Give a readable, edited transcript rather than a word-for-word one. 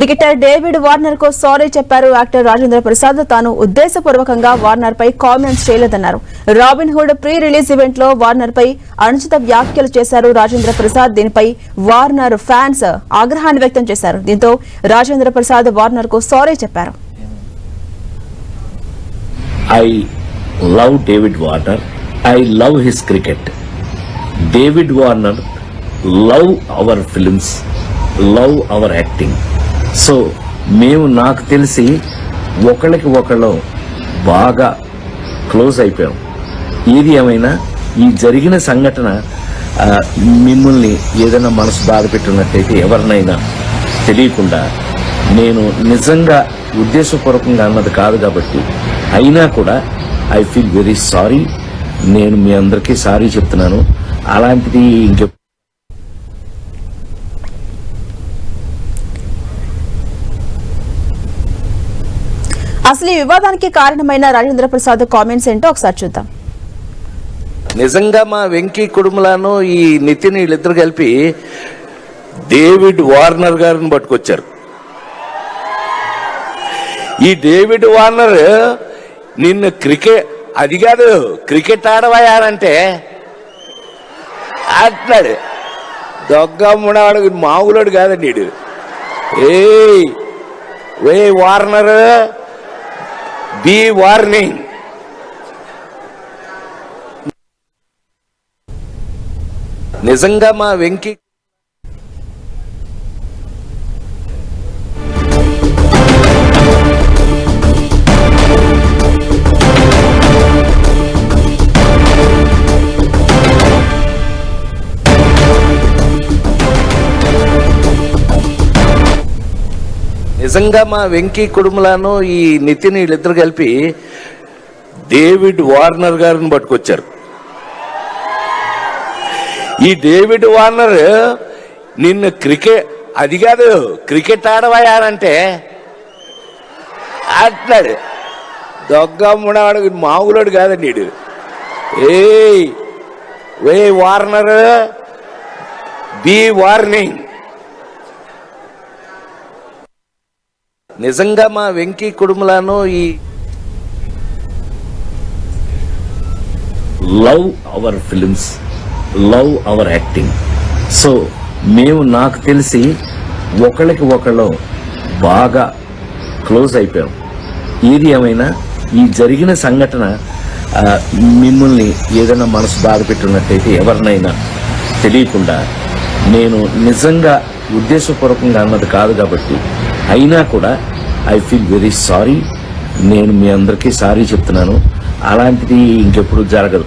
Cricketer David Warner కు sorry చెప్పారు actor Rajendra Prasad. తాను ఉద్దేశపూర్వకంగా వార్నర్ పై కామెంట్స్ చేయలేదన్నారు. Robin Hood pre release event లో వార్నర్ పై అనుచిత వ్యాఖ్యలు చేశారు రాజేంద్ర ప్రసాద్. దీనిపై వార్నర్ ఫ్యాన్స్ ఆగ్రహాన్ని వ్యక్తం చేశారు. దీంతో రాజేంద్ర ప్రసాద్ వార్నర్ కు సారీ చెప్పారు. I love David Warner. I love his cricket. David Warner love our films, love our acting. So మేము నాకు తెలిసి ఒకళ్ళకి ఒకళ్ళు బాగా క్లోజ్ అయిపోయాం. ఏది ఏమైనా ఈ జరిగిన సంఘటన మిమ్మల్ని ఏదైనా మనసు బాధ పెట్టున్నట్టయితే ఎవరినైనా తెలియకుండా నేను నిజంగా ఉద్దేశపూర్వకంగా అన్నది కాదు కాబట్టి అయినా కూడా ఐ ఫీల్ వెరీ సారీ. నేను మీ అందరికీ సారీ చెప్తున్నాను. అలాంటిది అసలు ఈ వివాదానికి కారణమైన రాజేంద్ర ప్రసాద్ కామెంట్స్ ఏంటో ఒకసారి చూద్దాం. నిజంగా మా వెంకీ కుడుములను ఈ నితిన్ వీళ్ళిద్దరు కలిపి డేవిడ్ వార్నర్ గారిని పట్టుకొచ్చారు. ఈ డేవిడ్ వార్నర్ నిన్ను అది కాదు క్రికెట్ ఆడవయారంటే అట్లాడు దొగ్గమ్ముడవాడు మామూలుడు కాదండి వీడు. ఏ వార్నర్ బి వార్నింగ్. నిజంగా మా వెంకీ కుడుములను ఈ నితిన్ వీళ్ళిద్దరు కలిపి డేవిడ్ వార్నర్ గారిని పట్టుకొచ్చారు. ఈ డేవిడ్ వార్నర్ నిన్ను అది కాదు క్రికెట్ ఆడవయారంటే అట్లాడు దొగ్గమ్ముడవాడు మామూలుడు కాదండి వీడు. ఏ వార్నర్ బి వార్నింగ్. నిజంగా మా వెంకీ కుడుములను ఈ love our films, love our acting. So మేము నాకు తెలిసి ఒకళ్ళకి ఒకళ్ళు బాగా క్లోజ్ అయిపోయాం. ఏది ఏమైనా ఈ జరిగిన సంఘటన మిమ్మల్ని ఏదైనా మనసు బాధ పెట్టున్నట్టయితే ఎవరినైనా తెలియకుండా నేను నిజంగా ఉద్దేశపూర్వకంగా అన్నది కాదు కాబట్టి అయినా కూడా ఐ ఫీల్ వెరీ సారీ. నేను మీ అందరికీ సారీ చెప్తున్నాను. అలాంటిది ఇంకెప్పుడు జరగదు.